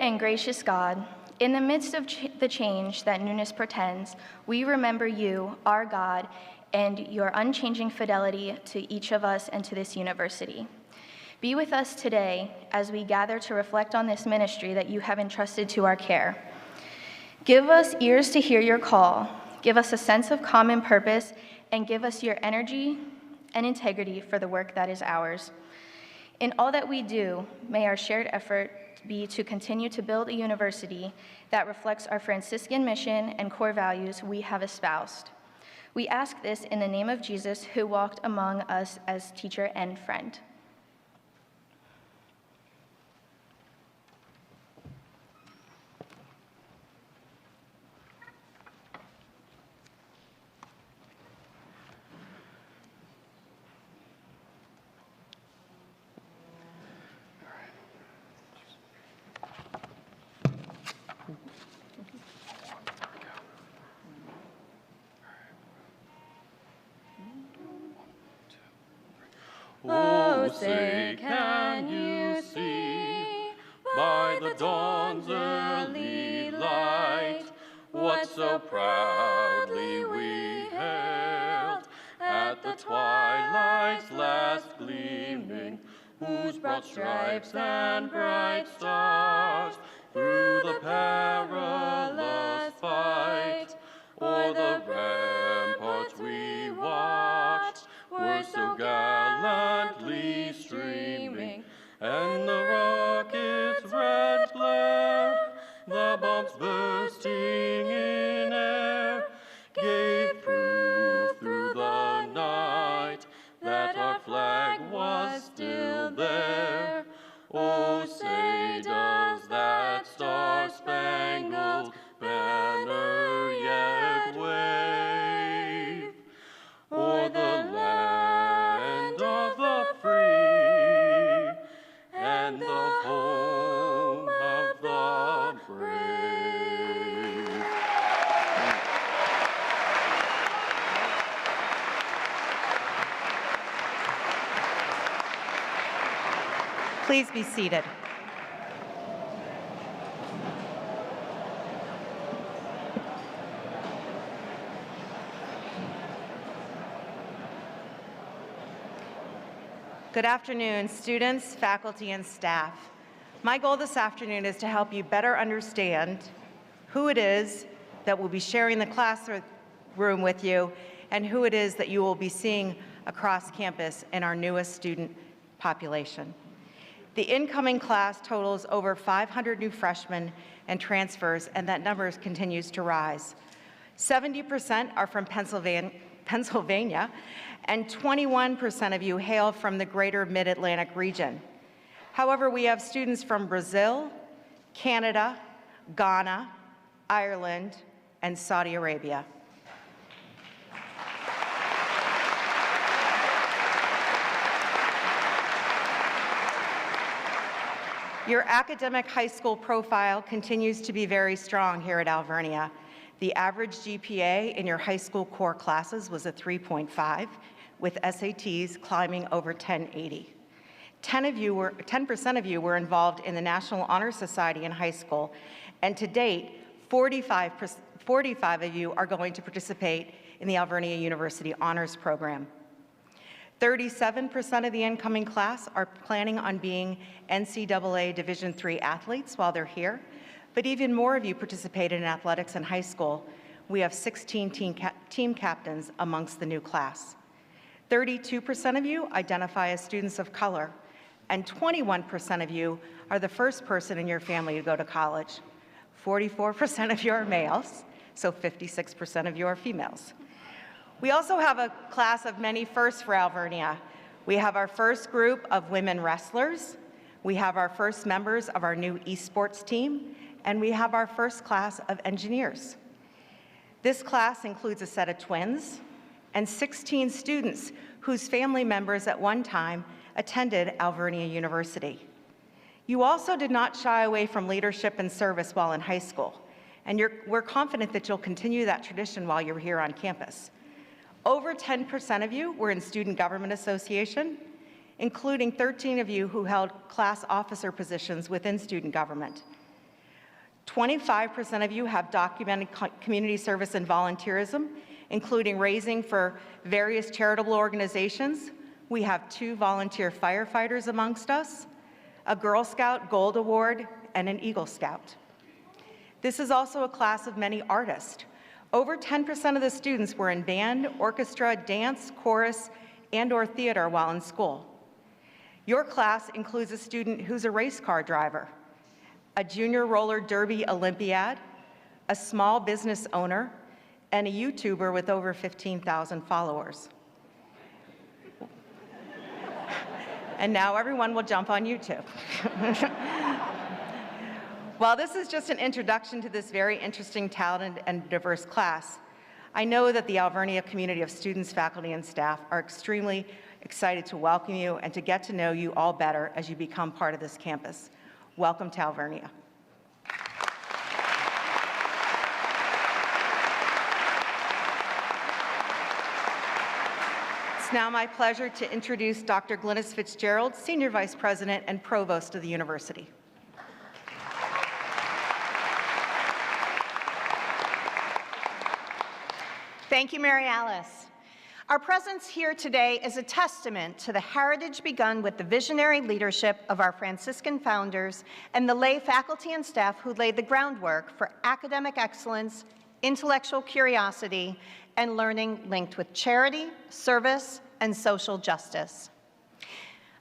and gracious God, in the midst of the change that newness portends, we remember you, our God, and your unchanging fidelity to each of us and to this university. Be with us today as we gather to reflect on this ministry that you have entrusted to our care. Give us ears to hear your call, give us a sense of common purpose, and give us your energy and integrity for the work that is ours. In all that we do, may our shared effort be to continue to build a university that reflects our Franciscan mission and core values we have espoused. We ask this in the name of Jesus, who walked among us as teacher and friend. Oh, say, can you see by the dawn's early light what so proudly we hailed at the twilight's last gleaming, whose broad stripes and bright stars through the perilous fight o'er the ramparts we watched were so gallantly streaming, and the rocket's red glare, the bombs bursting in air, gave proof through the night that our flag was still there. Oh, say does that star-spangled banner yet wave o'er the land of the free and the home of the brave. Please be seated. Good afternoon, students, faculty, and staff. My goal this afternoon is to help you better understand who it is that will be sharing the classroom with you and who it is that you will be seeing across campus in our newest student population. The incoming class totals over 500 new freshmen and transfers, and that number continues to rise. 70% are from Pennsylvania, and 21% of you hail from the greater Mid-Atlantic region. However, we have students from Brazil, Canada, Ghana, Ireland, and Saudi Arabia. Your academic high school profile continues to be very strong here at Alvernia. The average GPA in your high school core classes was a 3.5, with SATs climbing over 1080. 10% of you were involved in the National Honor Society in high school, and to date, 45 of you are going to participate in the Alvernia University Honors Program. 37% of the incoming class are planning on being NCAA Division III athletes while they're here, but even more of you participated in athletics in high school. We have 16 team captains amongst the new class. 32% of you identify as students of color, and 21% of you are the first person in your family to go to college. 44% of you are males, so 56% of you are females. We also have a class of many firsts for Alvernia. We have our first group of women wrestlers, we have our first members of our new esports team, and we have our first class of engineers. This class includes a set of twins and 16 students whose family members at one time attended Alvernia University. You also did not shy away from leadership and service while in high school, and we're confident that you'll continue that tradition while you're here on campus. Over 10% of you were in Student Government Association, including 13 of you who held class officer positions within student government. 25% of you have documented community service and volunteerism, including raising for various charitable organizations. We have 2 volunteer firefighters amongst us, a Girl Scout Gold Award, and an Eagle Scout. This is also a class of many artists. Over 10% of the students were in band, orchestra, dance, chorus, and/or theater while in school. Your class includes a student who's a race car driver, a junior roller derby Olympiad, a small business owner, and a YouTuber with over 15,000 followers. And now everyone will jump on YouTube. While this is just an introduction to this very interesting, talented, and diverse class, I know that the Alvernia community of students, faculty, and staff are extremely excited to welcome you and to get to know you all better as you become part of this campus. Welcome to Alvernia. It's now my pleasure to introduce Dr. Glynis Fitzgerald, Senior Vice President and Provost of the University. Thank you, Mary Alice. Our presence here today is a testament to the heritage begun with the visionary leadership of our Franciscan founders and the lay faculty and staff who laid the groundwork for academic excellence, intellectual curiosity, and learning linked with charity, service, and social justice.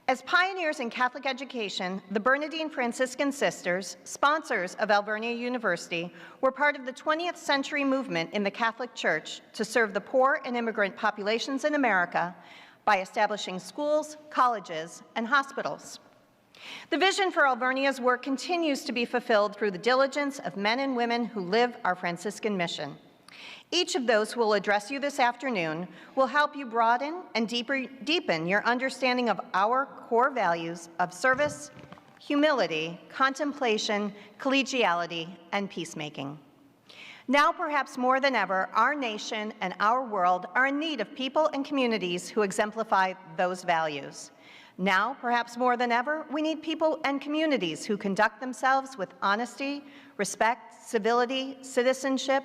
As pioneers in Catholic education, the Bernardine Franciscan Sisters, sponsors of Alvernia University, were part of the 20th century movement in the Catholic Church to serve the poor and immigrant populations in America by establishing schools, colleges, and hospitals. The vision for Alvernia's work continues to be fulfilled through the diligence of men and women who live our Franciscan mission. Each of those who will address you this afternoon will help you broaden and deepen your understanding of our core values of service, humility, contemplation, collegiality, and peacemaking. Now, perhaps more than ever, our nation and our world are in need of people and communities who exemplify those values. Now, perhaps more than ever, we need people and communities who conduct themselves with honesty, respect, civility, citizenship,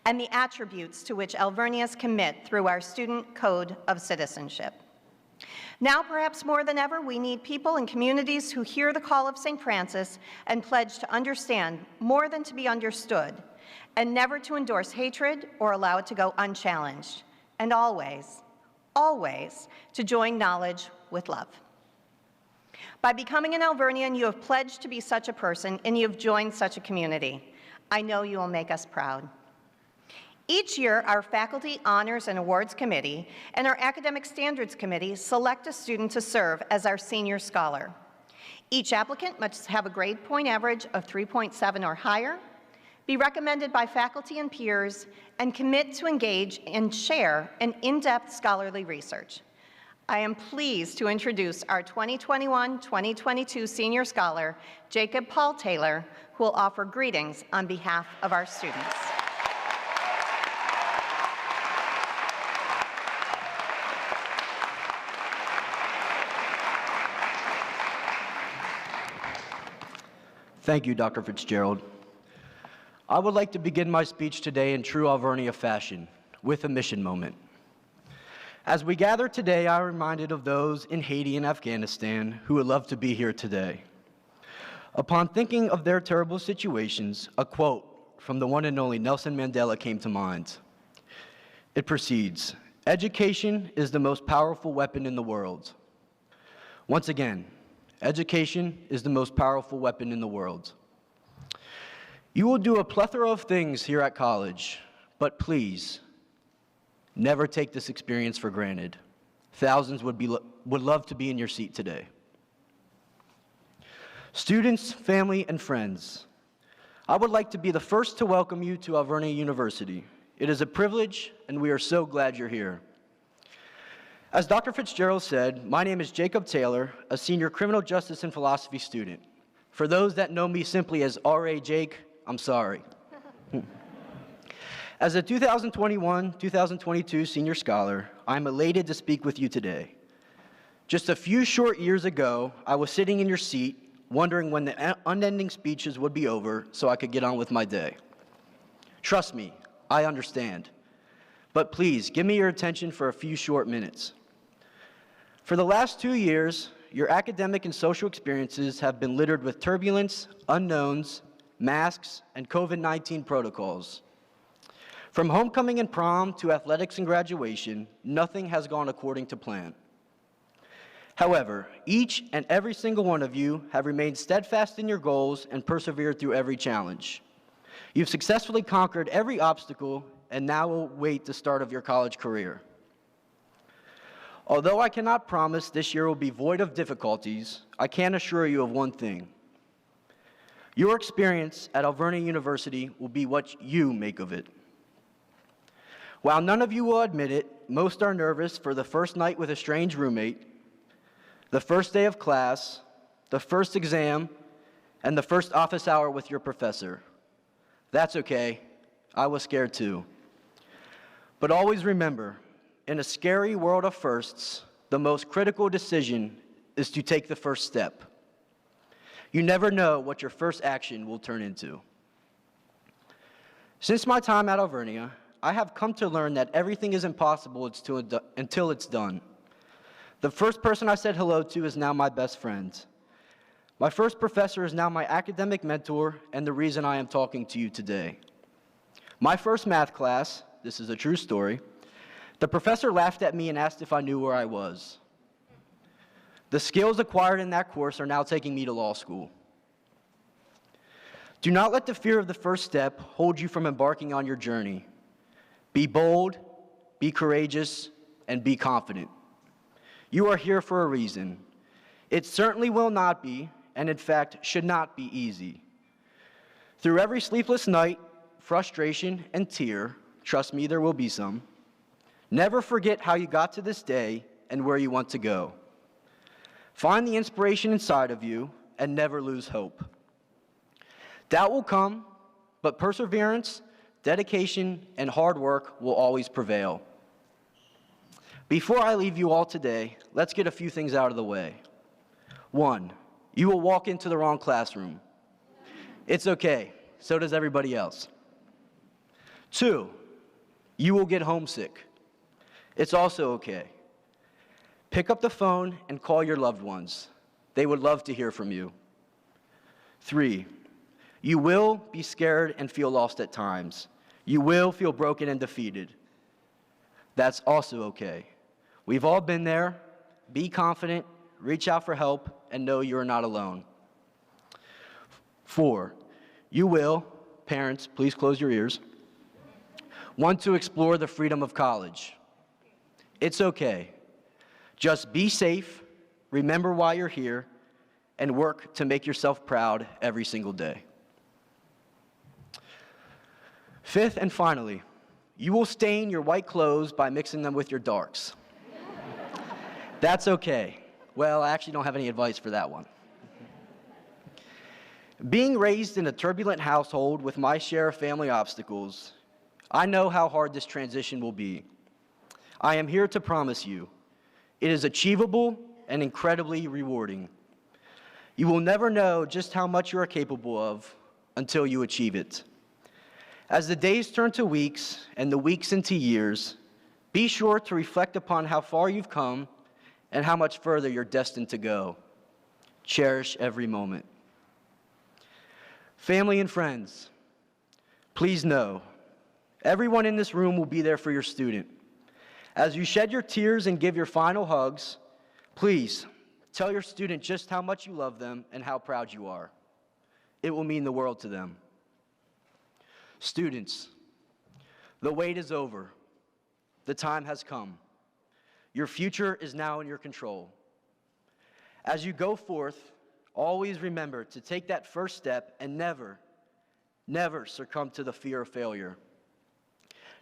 and the attributes to which Alvernians commit through our Student Code of Citizenship. Now, perhaps more than ever, we need people and communities who hear the call of St. Francis and pledge to understand more than to be understood, and never to endorse hatred or allow it to go unchallenged, and always, always to join knowledge with love. By becoming an Alvernian, you have pledged to be such a person, and you have joined such a community. I know you will make us proud. Each year, our Faculty Honors and Awards Committee and our Academic Standards Committee select a student to serve as our senior scholar. Each applicant must have a grade point average of 3.7 or higher, be recommended by faculty and peers, and commit to engage and share in in-depth scholarly research. I am pleased to introduce our 2021-2022 senior scholar, Jacob Paul Taylor, who will offer greetings on behalf of our students. Thank you, Dr. Fitzgerald. I would like to begin my speech today in true Alvernia fashion, with a mission moment. As we gather today, I'm reminded of those in Haiti and Afghanistan who would love to be here today. Upon thinking of their terrible situations, a quote from the one and only Nelson Mandela came to mind. It proceeds, "Education is the most powerful weapon in the world." Once again, education is the most powerful weapon in the world. You will do a plethora of things here at college, but please, never take this experience for granted. Thousands would love to be in your seat today. Students, family, and friends, I would like to be the first to welcome you to Alvernia University. It is a privilege, and we are so glad you're here. As Dr. Fitzgerald said, my name is Jacob Taylor, a senior criminal justice and philosophy student. For those that know me simply as R.A. Jake, I'm sorry. As a 2021-2022 senior scholar, I'm elated to speak with you today. Just a few short years ago, I was sitting in your seat, wondering when the unending speeches would be over so I could get on with my day. Trust me, I understand. But please, give me your attention for a few short minutes. For the last 2 years, your academic and social experiences have been littered with turbulence, unknowns, masks, and COVID-19 protocols. From homecoming and prom to athletics and graduation, nothing has gone according to plan. However, each and every single one of you have remained steadfast in your goals and persevered through every challenge. You've successfully conquered every obstacle and now await the start of your college career. Although I cannot promise this year will be void of difficulties, I can assure you of one thing. Your experience at Alvernia University will be what you make of it. While none of you will admit it, most are nervous for the first night with a strange roommate, the first day of class, the first exam, and the first office hour with your professor. That's okay. I was scared too. But always remember, in a scary world of firsts, the most critical decision is to take the first step. You never know what your first action will turn into. Since my time at Alvernia, I have come to learn that everything is impossible until it's done. The first person I said hello to is now my best friend. My first professor is now my academic mentor and the reason I am talking to you today. My first math class, this is a true story, the professor laughed at me and asked if I knew where I was. The skills acquired in that course are now taking me to law school. Do not let the fear of the first step hold you from embarking on your journey. Be bold, be courageous, and be confident. You are here for a reason. It certainly will not be, and in fact, should not be easy. Through every sleepless night, frustration, and tear, trust me, there will be some. Never forget how you got to this day and where you want to go. Find the inspiration inside of you and never lose hope. Doubt will come, but perseverance, dedication, and hard work will always prevail. Before I leave you all today, let's get a few things out of the way. 1, you will walk into the wrong classroom. It's okay, so does everybody else. 2, you will get homesick. It's also okay. Pick up the phone and call your loved ones. They would love to hear from you. 3, you will be scared and feel lost at times. You will feel broken and defeated. That's also okay. We've all been there. Be confident, reach out for help, and know you are not alone. 4, you will, parents, please close your ears, want to explore the freedom of college. It's okay. Just be safe, remember why you're here, and work to make yourself proud every single day. 5th and finally, you will stain your white clothes by mixing them with your darks. That's okay. Well, I actually don't have any advice for that one. Being raised in a turbulent household with my share of family obstacles, I know how hard this transition will be. I am here to promise you, it is achievable and incredibly rewarding. You will never know just how much you are capable of until you achieve it. As the days turn to weeks and the weeks into years, be sure to reflect upon how far you've come and how much further you're destined to go. Cherish every moment. Family and friends, please know, everyone in this room will be there for your student. As you shed your tears and give your final hugs, please tell your student just how much you love them and how proud you are. It will mean the world to them. Students, the wait is over. The time has come. Your future is now in your control. As you go forth, always remember to take that first step and never, never succumb to the fear of failure.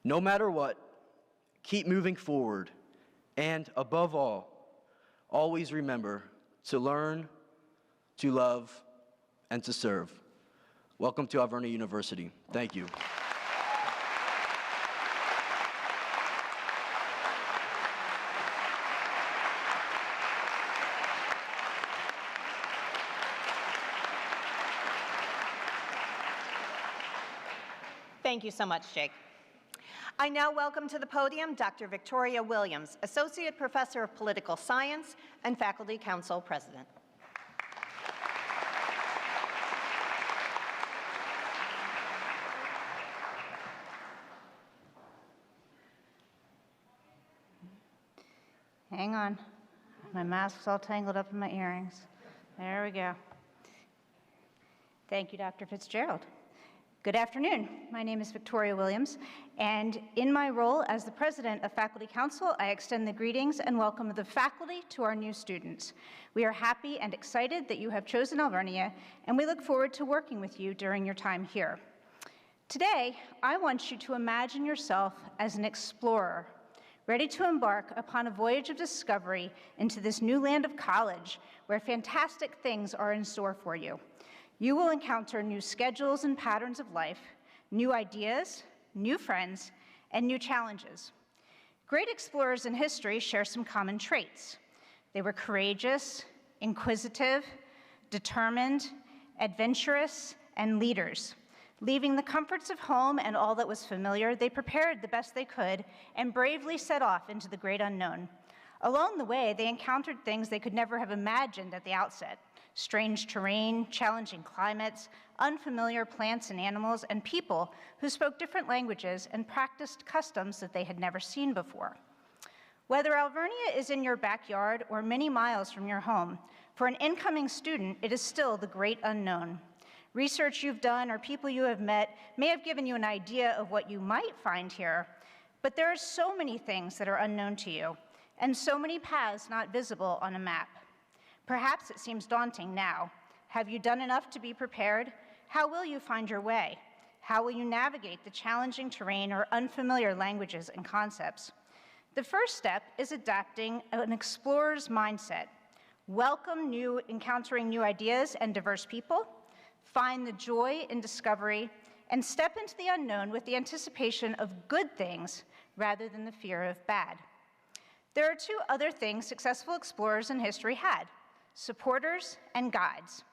No matter what, keep moving forward, and above all, always remember to learn, to love, and to serve. Welcome to Alvernia University. Thank you. Thank you so much, Jake. I now welcome to the podium Dr. Victoria Williams, Associate Professor of Political Science and Faculty Council President. Hang on. My mask's all tangled up in my earrings. There we go. Thank you, Dr. Fitzgerald. Good afternoon. My name is Victoria Williams, and in my role as the President of Faculty Council, I extend the greetings and welcome of the faculty to our new students. We are happy and excited that you have chosen Alvernia, and we look forward to working with you during your time here. Today, I want you to imagine yourself as an explorer, ready to embark upon a voyage of discovery into this new land of college, where fantastic things are in store for you. You will encounter new schedules and patterns of life, new ideas, new friends, and new challenges. Great explorers in history share some common traits. They were courageous, inquisitive, determined, adventurous, and leaders. Leaving the comforts of home and all that was familiar, they prepared the best they could and bravely set off into the great unknown. Along the way, they encountered things they could never have imagined at the outset: strange terrain, challenging climates, unfamiliar plants and animals, and people who spoke different languages and practiced customs that they had never seen before. Whether Alvernia is in your backyard or many miles from your home, for an incoming student, it is still the great unknown. Research you've done or people you have met may have given you an idea of what you might find here, but there are so many things that are unknown to you, and so many paths not visible on a map. Perhaps it seems daunting now. Have you done enough to be prepared? How will you find your way? How will you navigate the challenging terrain or unfamiliar languages and concepts? The first step is adapting an explorer's mindset. Welcome encountering new ideas and diverse people. Find the joy in discovery, and step into the unknown with the anticipation of good things rather than the fear of bad. There are two other things successful explorers in history had: supporters and guides.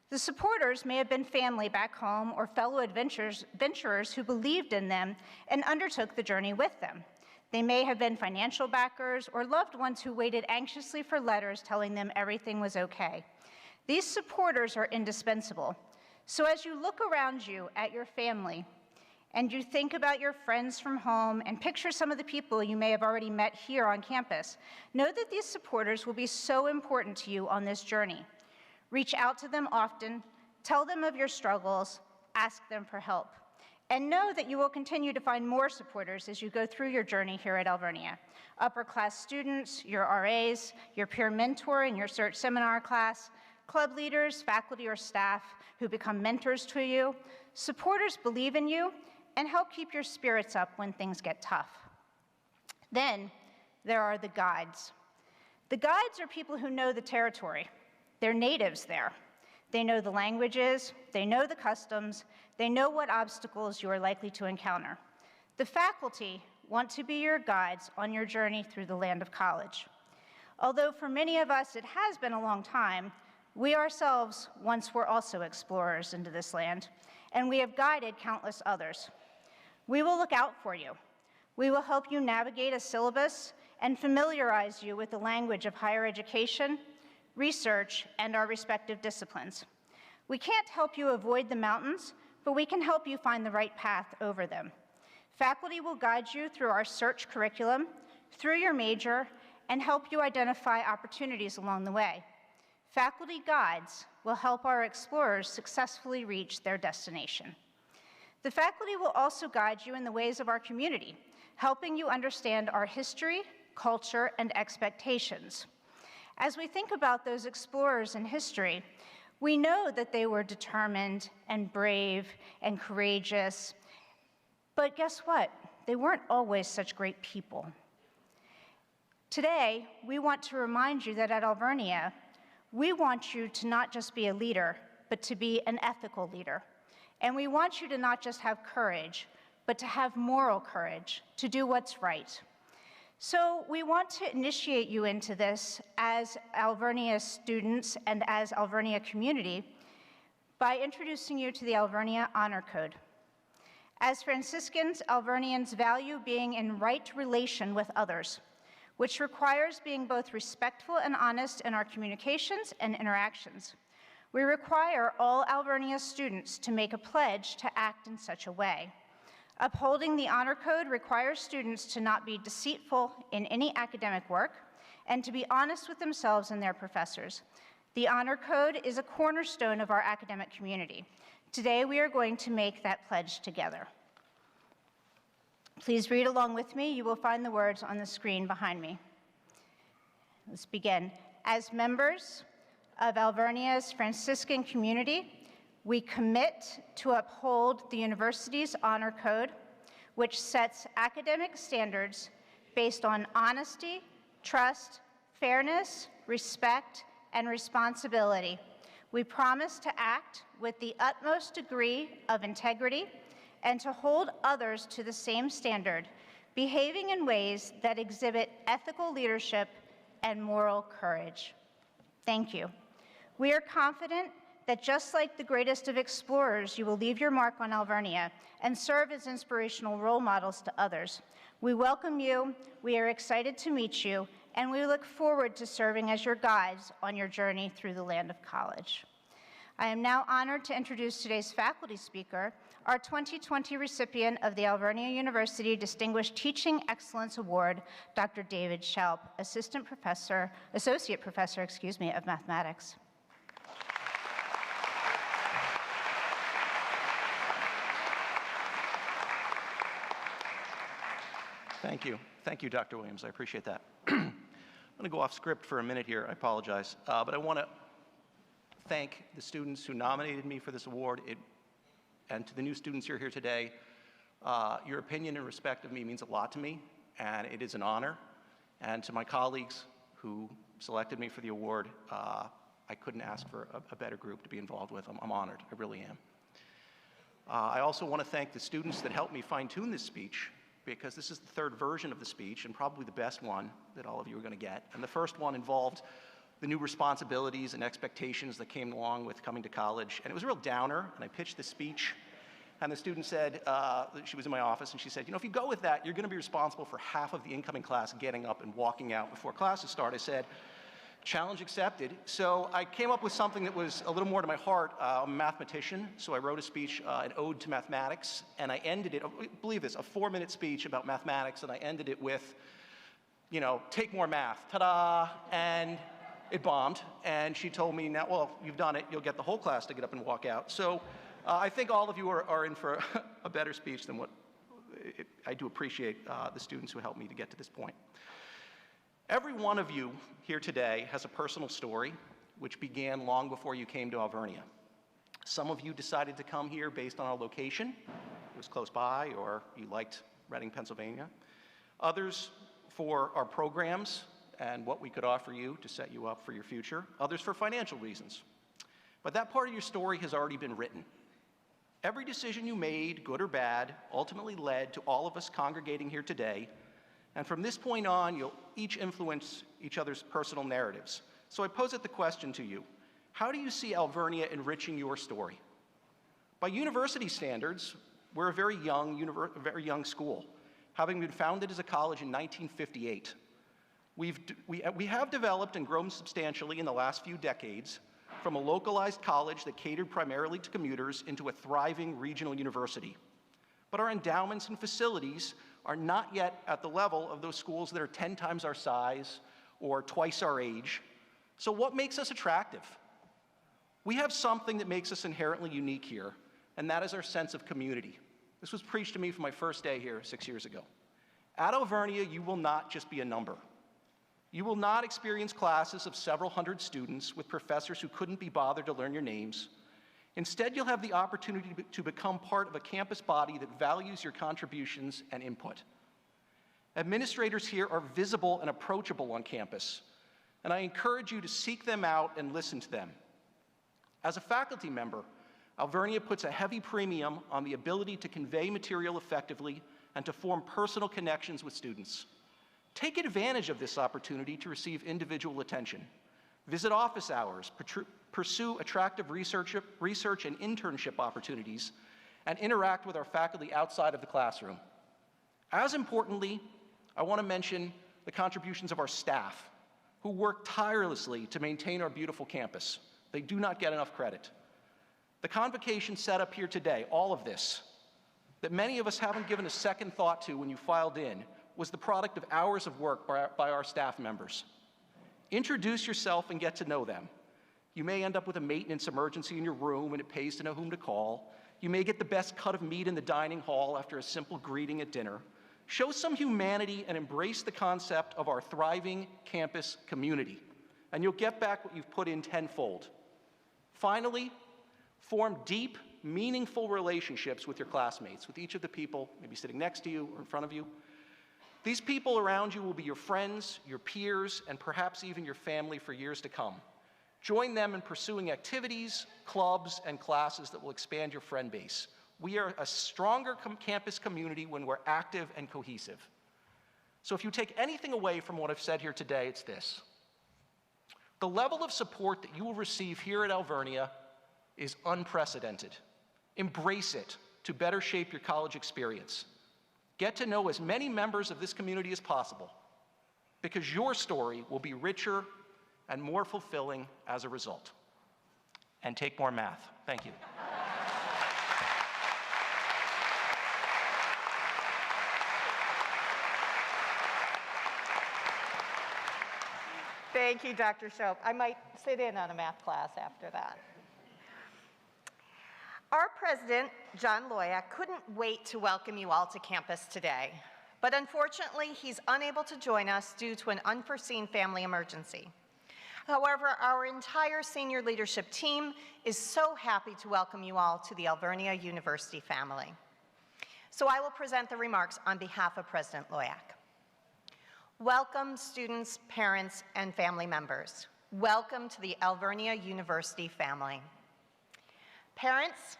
The supporters may have been family back home or fellow adventurers who believed in them and undertook the journey with them. They may have been financial backers or loved ones who waited anxiously for letters telling them everything was okay. These supporters are indispensable. So as you look around you at your family, and you think about your friends from home and picture some of the people you may have already met here on campus, know that these supporters will be so important to you on this journey. Reach out to them often, tell them of your struggles, ask them for help. And know that you will continue to find more supporters as you go through your journey here at Alvernia. Upper-class students, your RAs, your peer mentor in your search seminar class, club leaders, faculty, or staff who become mentors to you. Supporters believe in you and help keep your spirits up when things get tough. Then there are the guides. The guides are people who know the territory. They're natives there. They know the languages, they know the customs, they know what obstacles you are likely to encounter. The faculty want to be your guides on your journey through the land of college. Although for many of us it has been a long time, we ourselves once were also explorers into this land, and we have guided countless others. We will look out for you. We will help you navigate a syllabus and familiarize you with the language of higher education, research, and our respective disciplines. We can't help you avoid the mountains, but we can help you find the right path over them. Faculty will guide you through our search curriculum, through your major, and help you identify opportunities along the way. Faculty guides will help our explorers successfully reach their destination. The faculty will also guide you in the ways of our community, helping you understand our history, culture, and expectations. As we think about those explorers in history, we know that they were determined and brave and courageous, but guess what? They weren't always such great people. Today, we want to remind you that at Alvernia, we want you to not just be a leader, but to be an ethical leader. And we want you to not just have courage, but to have moral courage, to do what's right. So we want to initiate you into this as Alvernia students and as Alvernia community by introducing you to the Alvernia Honor Code. As Franciscans, Alvernians value being in right relation with others, which requires being both respectful and honest in our communications and interactions. We require all Alvernia students to make a pledge to act in such a way. Upholding the honor code requires students to not be deceitful in any academic work and to be honest with themselves and their professors. The honor code is a cornerstone of our academic community. Today, we are going to make that pledge together. Please read along with me. You will find the words on the screen behind me. Let's begin. As members of Alvernia's Franciscan community, we commit to uphold the university's honor code, which sets academic standards based on honesty, trust, fairness, respect, and responsibility. We promise to act with the utmost degree of integrity and to hold others to the same standard, behaving in ways that exhibit ethical leadership and moral courage. Thank you. We are confident that just like the greatest of explorers, you will leave your mark on Alvernia and serve as inspirational role models to others. We welcome you, we are excited to meet you, and we look forward to serving as your guides on your journey through the land of college. I am now honored to introduce today's faculty speaker, our 2020 recipient of the Alvernia University Distinguished Teaching Excellence Award, Dr. David Schalp, Associate Professor of Mathematics. Thank you. Thank you, Dr. Williams. I appreciate that. I'm going to go off script for a minute here. I apologize. But I want to thank the students who nominated me for this award, and to the new students who are here today. Your opinion and respect of me means a lot to me, and it is an honor. And to my colleagues who selected me for the award, I couldn't ask for a better group to be involved with. I'm honored. I really am. I also want to thank the students that helped me fine-tune this speech, because this is the third version of the speech and probably the best one that all of you are going to get. And the first one involved the new responsibilities and expectations that came along with coming to college. And it was a real downer, and I pitched the speech, and the student said, she was in my office, and she said, you know, if you go with that, you're going to be responsible for half of the incoming class getting up and walking out before classes start. I said, challenge accepted. So I came up with something that was a little more to my heart. I'm a mathematician, so I wrote a speech, an ode to mathematics, and I ended it, believe this, a 4-minute speech about mathematics, and I ended it with, you know, take more math, ta-da, and it bombed. And she told me, now, well, you've done it, you'll get the whole class to get up and walk out. So I think all of you are in for a better speech than what I do appreciate the students who helped me to get to this point. Every one of you here today has a personal story which began long before you came to Alvernia. Some of you decided to come here based on our location. It was close by, or you liked Reading, Pennsylvania. Others for our programs and what we could offer you to set you up for your future. Others for financial reasons. But that part of your story has already been written. Every decision you made, good or bad, ultimately led to all of us congregating here today. And from this point on, you'll each influence each other's personal narratives. So I pose the question to you. How do you see Alvernia enriching your story? By university standards, we're a very young school, having been founded as a college in 1958. We have developed and grown substantially in the last few decades from a localized college that catered primarily to commuters into a thriving regional university. But our endowments and facilities are not yet at the level of those schools that are 10 times our size or twice our age. So what makes us attractive? We have something that makes us inherently unique here, and that is our sense of community. This was preached to me for my first day here 6 years ago. At Alvernia, you will not just be a number. You will not experience classes of several hundred students with professors who couldn't be bothered to learn your names. Instead, you'll have the opportunity to become part of a campus body that values your contributions and input. Administrators here are visible and approachable on campus, and I encourage you to seek them out and listen to them. As a faculty member, Alvernia puts a heavy premium on the ability to convey material effectively and to form personal connections with students. Take advantage of this opportunity to receive individual attention. Visit office hours, pursue attractive research and internship opportunities, and interact with our faculty outside of the classroom. As importantly, I want to mention the contributions of our staff, who work tirelessly to maintain our beautiful campus. They do not get enough credit. The convocation set up here today, all of this, that many of us haven't given a second thought to when you filed in, was the product of hours of work by our staff members. Introduce yourself and get to know them. You may end up with a maintenance emergency in your room and it pays to know whom to call. You may get the best cut of meat in the dining hall after a simple greeting at dinner. Show some humanity and embrace the concept of our thriving campus community, and you'll get back what you've put in tenfold. Finally, form deep, meaningful relationships with your classmates, with each of the people maybe sitting next to you or in front of you. These people around you will be your friends, your peers, and perhaps even your family for years to come. Join them in pursuing activities, clubs, and classes that will expand your friend base. We are a stronger campus community when we're active and cohesive. So if you take anything away from what I've said here today, it's this. The level of support that you will receive here at Alvernia is unprecedented. Embrace it to better shape your college experience. Get to know as many members of this community as possible, because your story will be richer and more fulfilling as a result. And take more math. Thank you. Thank you, Dr. Shope. I might sit in on a math class after that. Our president, John Loya, couldn't wait to welcome you all to campus today, but unfortunately, he's unable to join us due to an unforeseen family emergency. However, our entire senior leadership team is so happy to welcome you all to the Alvernia University family. So I will present the remarks on behalf of President Loyak. Welcome, students, parents, and family members. Welcome to the Alvernia University family. Parents,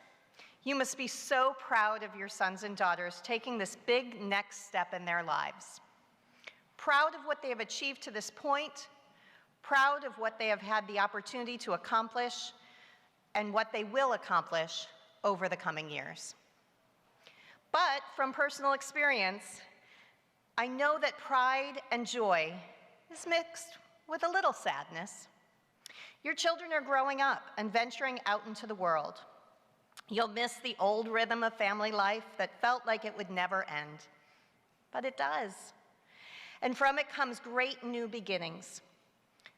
you must be so proud of your sons and daughters taking this big next step in their lives. Proud of what they have achieved to this point, proud of what they have had the opportunity to accomplish, and what they will accomplish over the coming years. But from personal experience, I know that pride and joy is mixed with a little sadness. Your children are growing up and venturing out into the world. You'll miss the old rhythm of family life that felt like it would never end, but it does. And from it comes great new beginnings.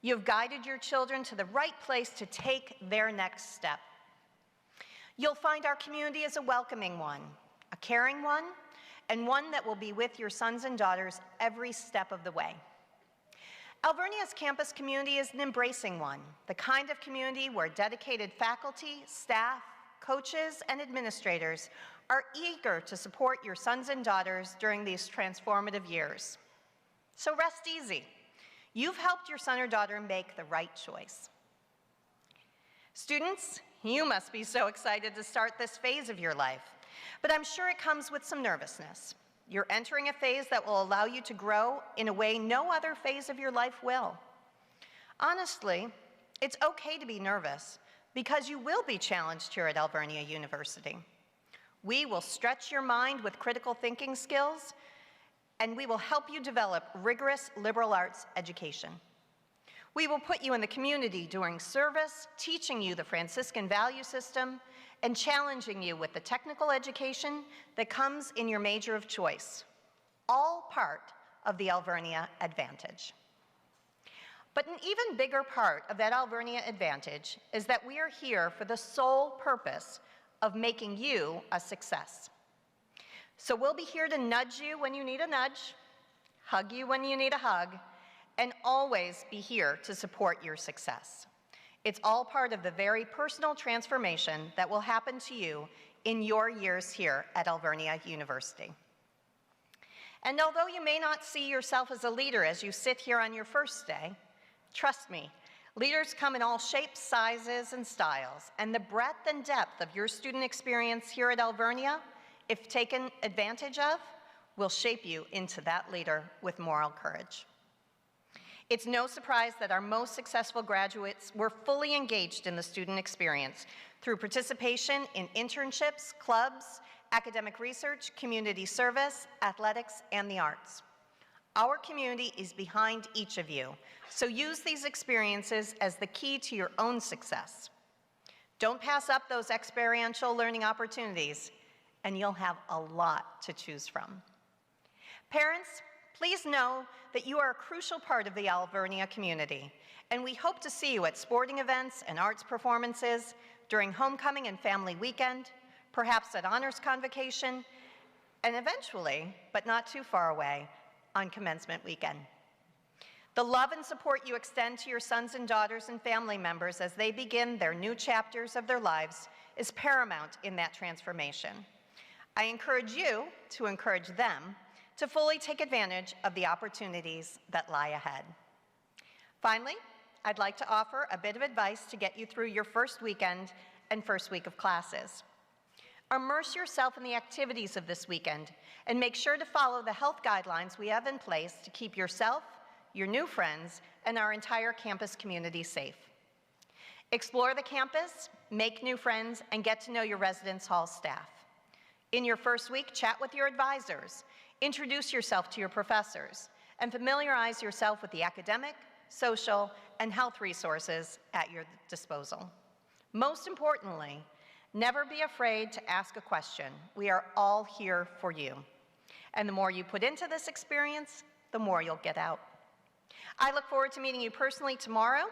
You've guided your children to the right place to take their next step. You'll find our community is a welcoming one, a caring one, and one that will be with your sons and daughters every step of the way. Alvernia's campus community is an embracing one, the kind of community where dedicated faculty, staff, coaches, and administrators are eager to support your sons and daughters during these transformative years. So rest easy. You've helped your son or daughter make the right choice. Students, you must be so excited to start this phase of your life, but I'm sure it comes with some nervousness. You're entering a phase that will allow you to grow in a way no other phase of your life will. Honestly, it's okay to be nervous because you will be challenged here at Alvernia University. We will stretch your mind with critical thinking skills, and we will help you develop rigorous liberal arts education. We will put you in the community doing service, teaching you the Franciscan value system, and challenging you with the technical education that comes in your major of choice, all part of the Alvernia Advantage. But an even bigger part of that Alvernia Advantage is that we are here for the sole purpose of making you a success. So we'll be here to nudge you when you need a nudge, hug you when you need a hug, and always be here to support your success. It's all part of the very personal transformation that will happen to you in your years here at Alvernia University. And although you may not see yourself as a leader as you sit here on your first day, trust me, leaders come in all shapes, sizes, and styles, and the breadth and depth of your student experience here at Alvernia, if taken advantage of, will shape you into that leader with moral courage. It's no surprise that our most successful graduates were fully engaged in the student experience through participation in internships, clubs, academic research, community service, athletics, and the arts. Our community is behind each of you, so use these experiences as the key to your own success. Don't pass up those experiential learning opportunities, and you'll have a lot to choose from. Parents, please know that you are a crucial part of the Alvernia community, and we hope to see you at sporting events and arts performances, during homecoming and family weekend, perhaps at honors convocation, and eventually, but not too far away, on commencement weekend. The love and support you extend to your sons and daughters and family members as they begin their new chapters of their lives is paramount in that transformation. I encourage you to encourage them to fully take advantage of the opportunities that lie ahead. Finally, I'd like to offer a bit of advice to get you through your first weekend and first week of classes. Immerse yourself in the activities of this weekend and make sure to follow the health guidelines we have in place to keep yourself, your new friends, and our entire campus community safe. Explore the campus, make new friends, and get to know your residence hall staff. In your first week, chat with your advisors, introduce yourself to your professors, and familiarize yourself with the academic, social, and health resources at your disposal. Most importantly, never be afraid to ask a question. We are all here for you. And the more you put into this experience, the more you'll get out. I look forward to meeting you personally tomorrow,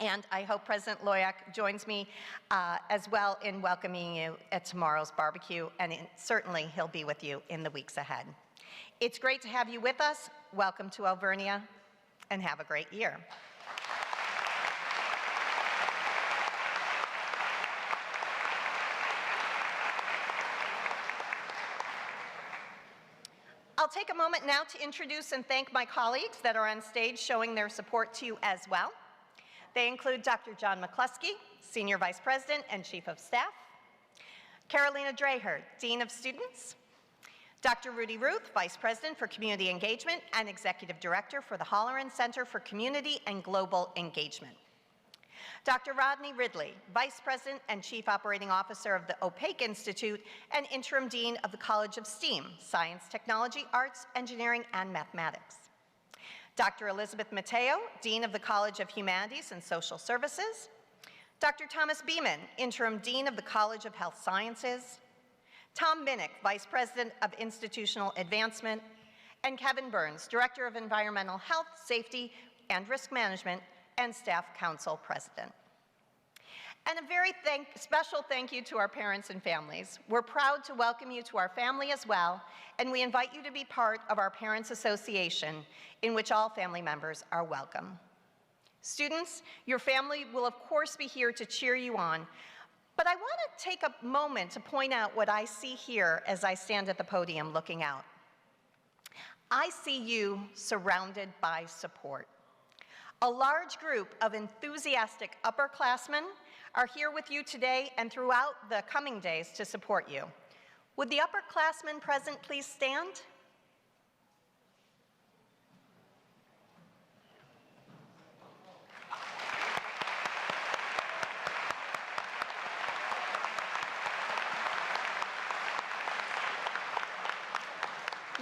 and I hope President Loyak joins me as well in welcoming you at tomorrow's barbecue, and certainly he'll be with you in the weeks ahead. It's great to have you with us. Welcome to Alvernia, and have a great year. I'll take a moment now to introduce and thank my colleagues that are on stage showing their support to you as well. They include Dr. John McCluskey, Senior Vice President and Chief of Staff, Carolina Dreher, Dean of Students, Dr. Rudy Ruth, Vice President for Community Engagement and Executive Director for the Holleran Center for Community and Global Engagement, Dr. Rodney Ridley, Vice President and Chief Operating Officer of the OPAIC Institute and Interim Dean of the College of STEAM, Science, Technology, Arts, Engineering, and Mathematics. Dr. Elizabeth Mateo, Dean of the College of Humanities and Social Services. Dr. Thomas Beeman, Interim Dean of the College of Health Sciences. Tom Minnick, Vice President of Institutional Advancement. And Kevin Burns, Director of Environmental Health, Safety, and Risk Management, and Staff Council President. And a very special thank you to our parents and families. We're proud to welcome you to our family as well, and we invite you to be part of our Parents Association, in which all family members are welcome. Students, your family will of course be here to cheer you on, but I want to take a moment to point out what I see here as I stand at the podium looking out. I see you surrounded by support. A large group of enthusiastic upperclassmen are here with you today and throughout the coming days to support you. Would the upperclassmen present please stand?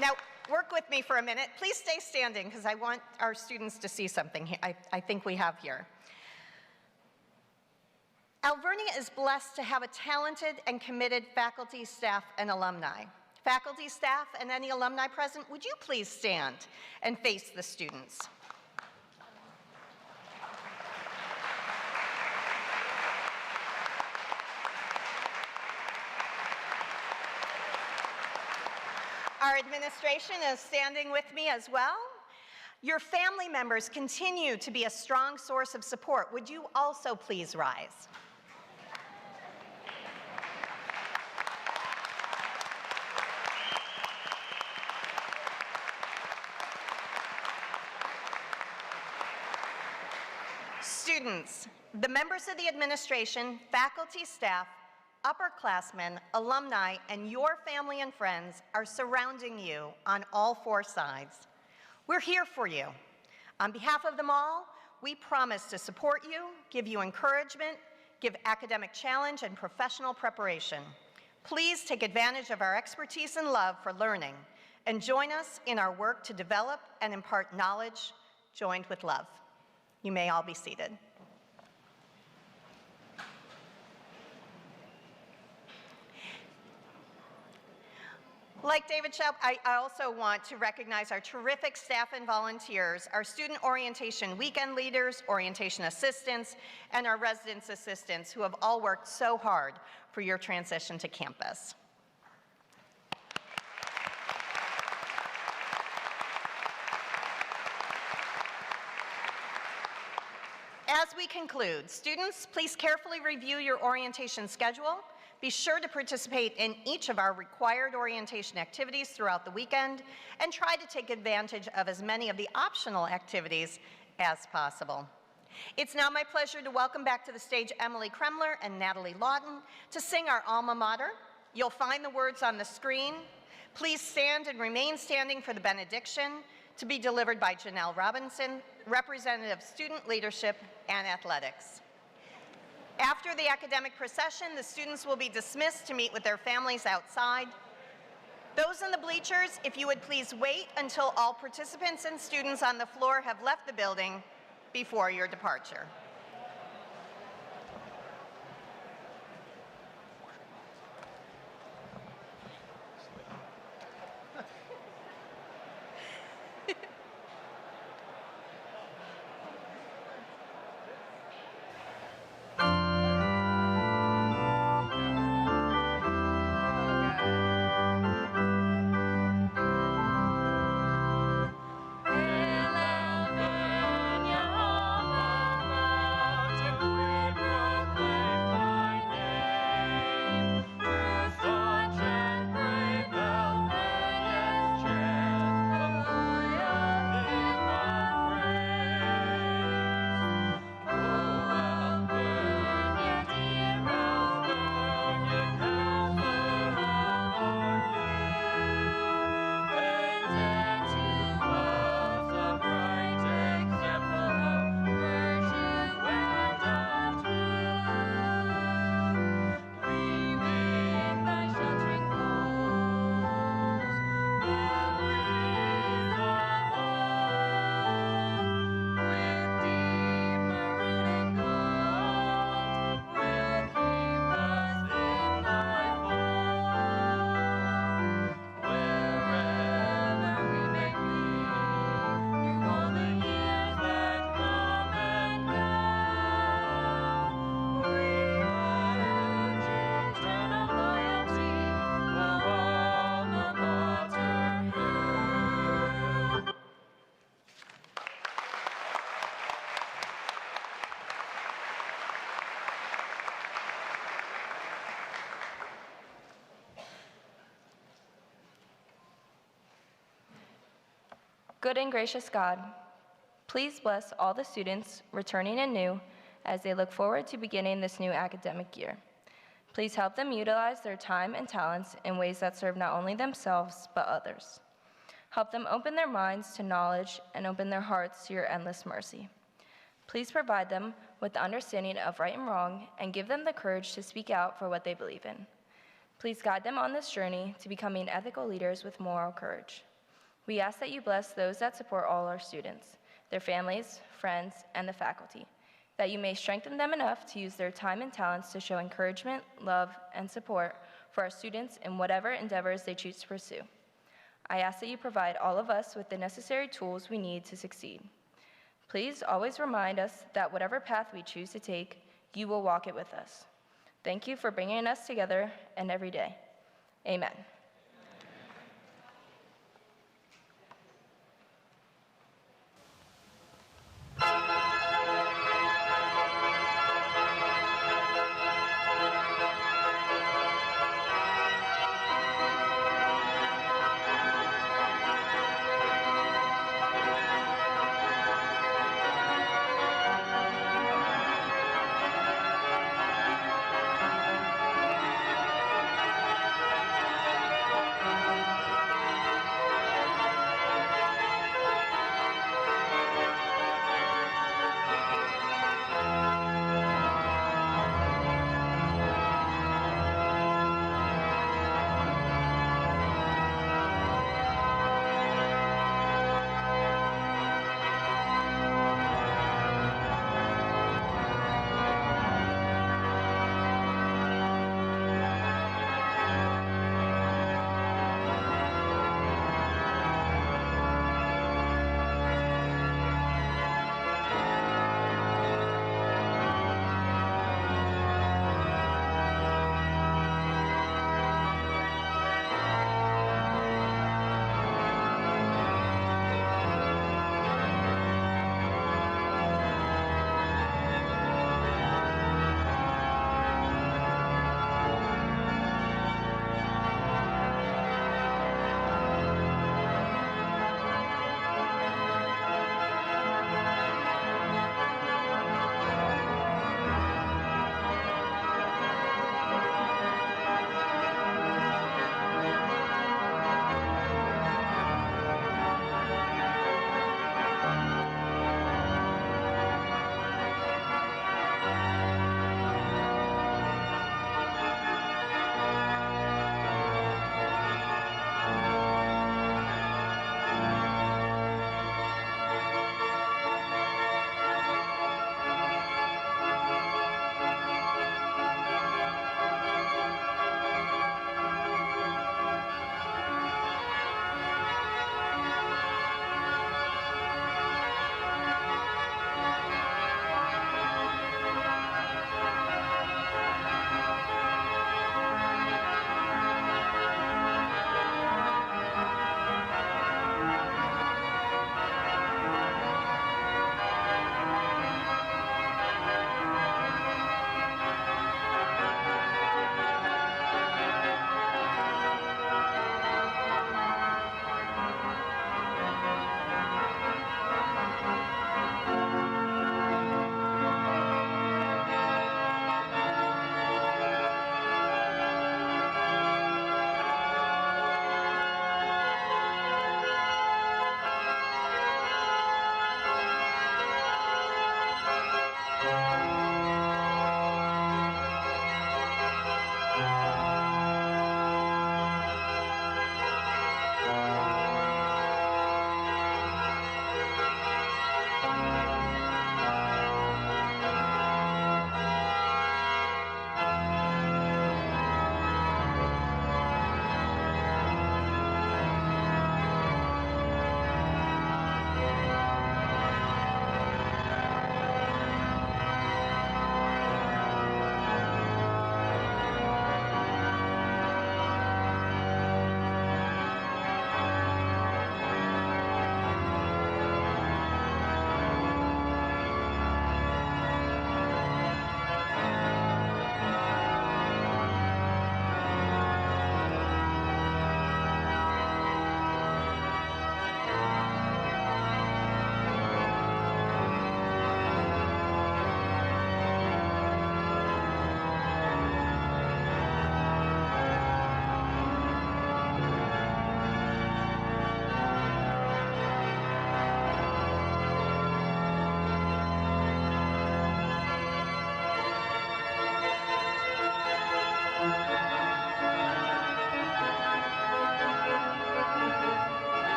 Now, work with me for a minute. Please stay standing because I want our students to see something I think we have here. Alvernia is blessed to have a talented and committed faculty, staff, and alumni. Faculty, staff, and any alumni present, would you please stand and face the students? Our administration is standing with me as well. Your family members continue to be a strong source of support. Would you also please rise? Students, the members of the administration, faculty, staff, upperclassmen, alumni, and your family and friends are surrounding you on all four sides. We're here for you. On behalf of them all, we promise to support you, give you encouragement, give academic challenge and professional preparation. Please take advantage of our expertise and love for learning and join us in our work to develop and impart knowledge joined with love. You may all be seated. Like David Schaub, I also want to recognize our terrific staff and volunteers, our student orientation weekend leaders, orientation assistants, and our residence assistants who have all worked so hard for your transition to campus. As we conclude, students, please carefully review your orientation schedule. Be sure to participate in each of our required orientation activities throughout the weekend and try to take advantage of as many of the optional activities as possible. It's now my pleasure to welcome back to the stage Emily Kremler and Natalie Lawton to sing our alma mater. You'll find the words on the screen. Please stand and remain standing for the benediction to be delivered by Janelle Robinson, representative of Student Leadership and Athletics. After the academic procession, the students will be dismissed to meet with their families outside. Those in the bleachers, if you would please wait until all participants and students on the floor have left the building before your departure. Good and gracious God, please bless all the students returning and new as they look forward to beginning this new academic year. Please help them utilize their time and talents in ways that serve not only themselves, but others. Help them open their minds to knowledge and open their hearts to your endless mercy. Please provide them with the understanding of right and wrong and give them the courage to speak out for what they believe in. Please guide them on this journey to becoming ethical leaders with moral courage. We ask that you bless those that support all our students, their families, friends, and the faculty, that you may strengthen them enough to use their time and talents to show encouragement, love, and support for our students in whatever endeavors they choose to pursue. I ask that you provide all of us with the necessary tools we need to succeed. Please always remind us that whatever path we choose to take, you will walk it with us. Thank you for bringing us together and every day. Amen.